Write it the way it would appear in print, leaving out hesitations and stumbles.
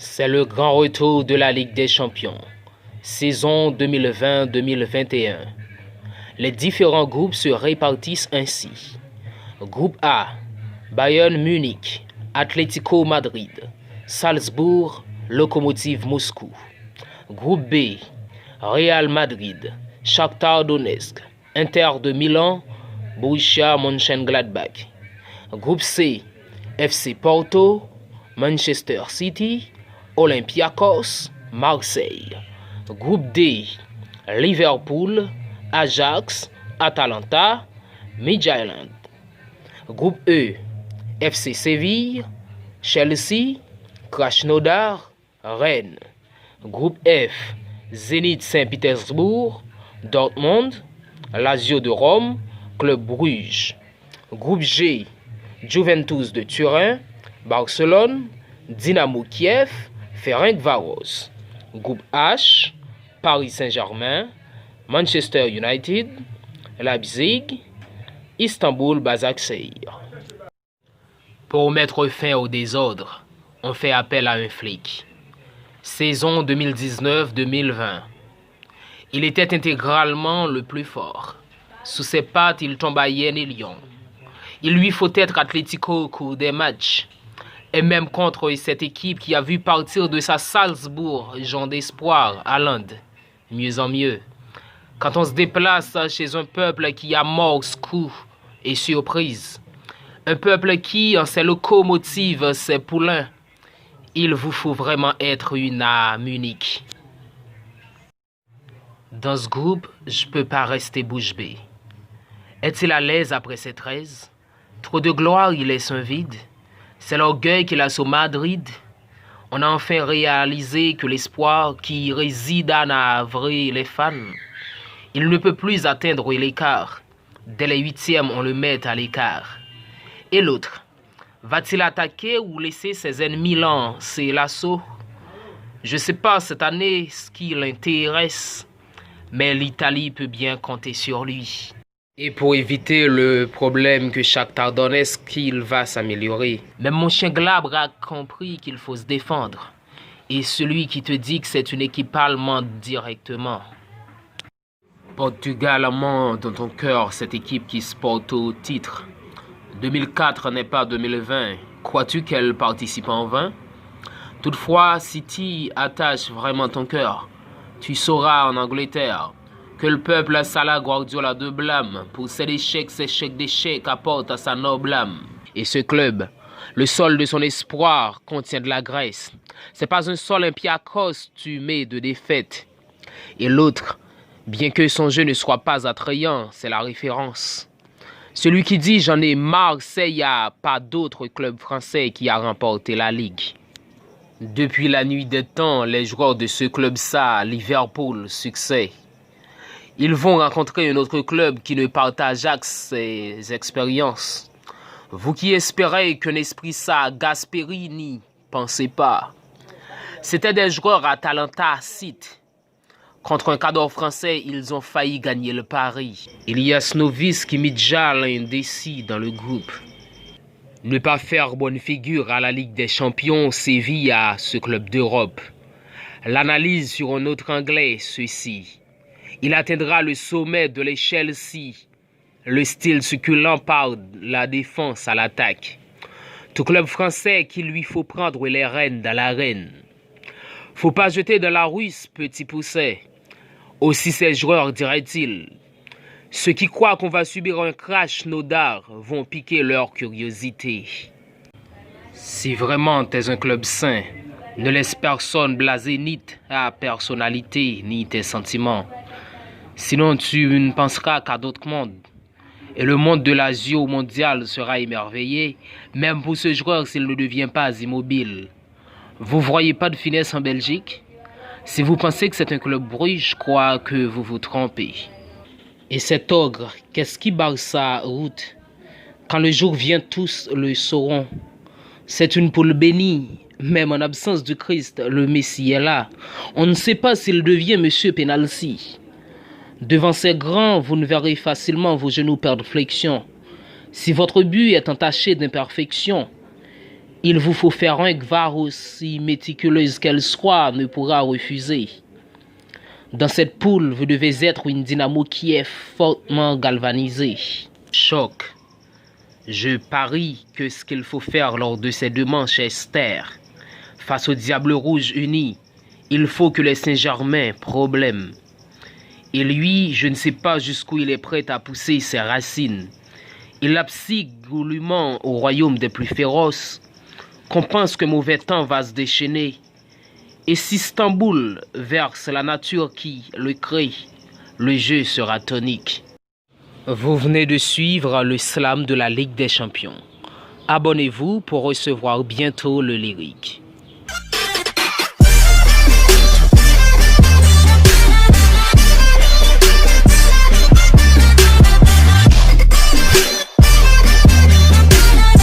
C'est le grand retour de la Ligue des Champions, saison 2020-2021. Les différents groupes se répartissent ainsi. Groupe A, Bayern Munich, Atlético Madrid, Salzbourg, Lokomotiv Moscou. Groupe B, Real Madrid, Shakhtar Donetsk, Inter de Milan, Borussia Mönchengladbach. Groupe C, FC Porto, Manchester City, Olympiakos, Marseille. Groupe D, Liverpool, Ajax, Atalanta, Midtjylland. Groupe E, FC Séville, Chelsea, Krasnodar, Rennes. Groupe F, Zénith Saint-Pétersbourg, Dortmund, Lazio de Rome, Club Bruges. Groupe G, Juventus de Turin, Barcelone, Dynamo Kiev, Ferencváros. Groupe H, Paris Saint-Germain, Manchester United, Leipzig, Istanbul Başakşehir. Pour mettre fin au désordre, on fait appel à un flic. Saison 2019-2020. Il était intégralement le plus fort. Sous ses pattes, il tombe à Yen et Lyon. Il lui faut être Atlético au cours des matchs. Et même contre cette équipe qui a vu partir de sa Salzbourg, Jean d'espoir, à l'Inde. Mieux en mieux. Quand on se déplace chez un peuple qui amorce coups et surprises. Un peuple qui, en ses locomotives, ses poulains, il vous faut vraiment être une âme unique. Dans ce groupe, je peux pas rester bouche bée. Est-il à l'aise après ses 13? Trop de gloire, il laisse un vide. C'est l'orgueil qu'il a sur Madrid. On a enfin réalisé que l'espoir qui réside en avril les fans. Il ne peut plus atteindre l'écart. Dès les 8e, on le met à l'écart. Et l'autre, va-t-il attaquer ou laisser ses ennemis lancer l'assaut? Je ne sais pas cette année ce qui l'intéresse, mais l'Italie peut bien compter sur lui. Et pour éviter le problème que Shakhtar Donetsk, il va s'améliorer. Même mon chien glabre a compris qu'il faut se défendre. Et celui qui te dit que c'est une équipe allemande directement. Portugal ment dans ton cœur cette équipe qui se porte au titre. 2004 n'est pas 2020. Crois-tu qu'elle participe en vain? Toutefois, City attache vraiment ton cœur. Tu sauras en Angleterre que le peuple a Salah Guardiola de blâme pour ses échecs d'échecs apporte à sa noble âme. Et ce club, le sol de son espoir contient de la graisse. C'est pas un sol Olympiakos tumé de défaite. Et l'autre, bien que son jeu ne soit pas attrayant, c'est la référence. Celui qui dit j'en ai marre, c'est il n'y a pas d'autre club français qui a remporté la Ligue. Depuis la nuit des temps, les joueurs de ce club-là, Liverpool, succès. Ils vont rencontrer un autre club qui ne partage pas ses expériences. Vous qui espérez qu'un esprit ça, Gasperini, pensez pas. C'était des joueurs à Atalanta City. Contre un cadre français, ils ont failli gagner le pari. Il y a Snovis qui mit déjà l'indécis dans le groupe. Ne pas faire bonne figure à la Ligue des Champions sévit à ce club d'Europe. L'analyse sur un autre anglais, ceci. Il atteindra le sommet de l'échelle si le style succulent par la défense à l'attaque. Tout club français qu'il lui faut prendre les rênes dans l'arène. Faut pas jeter de la russe, petit pousset. Aussi ces joueurs, dirait-il. Ceux qui croient qu'on va subir un crash nodard vont piquer leur curiosité. Si vraiment t'es un club sain, ne laisse personne blaser ni ta personnalité ni tes sentiments. Sinon tu ne penseras qu'à d'autres mondes. Et le monde de l'Asio mondial sera émerveillé, même pour ce joueur s'il ne devient pas immobile. Vous voyez pas de finesse en Belgique? Si vous pensez que c'est un club Bruges, je crois que vous vous trompez. Et cet ogre, qu'est-ce qui barre sa route? Quand le jour vient, tous le sauront. C'est une poule bénie. Même en absence de Christ, le Messie est là. On ne sait pas s'il devient Monsieur Penalty. Devant ces grands, vous ne verrez facilement vos genoux perdre flexion. Si votre but est entaché d'imperfection, Il vous faut faire un Gvar aussi méticuleuse qu'elle soit ne pourra refuser. Dans cette poule, vous devez être une dynamo qui est fortement galvanisée. Choc. Je parie que ce qu'il faut faire lors de ces 2 manches est taire. Face au Diable Rouge uni, il faut que les Saint-Germain problème. Et lui, je ne sais pas jusqu'où il est prêt à pousser ses racines. Il absigue goulûment au royaume des plus féroces, qu'on pense que mauvais temps va se déchaîner. Et si Istanbul verse la nature qui le crée, le jeu sera tonique. Vous venez de suivre le slam de la Ligue des Champions. Abonnez-vous pour recevoir bientôt le lyrique.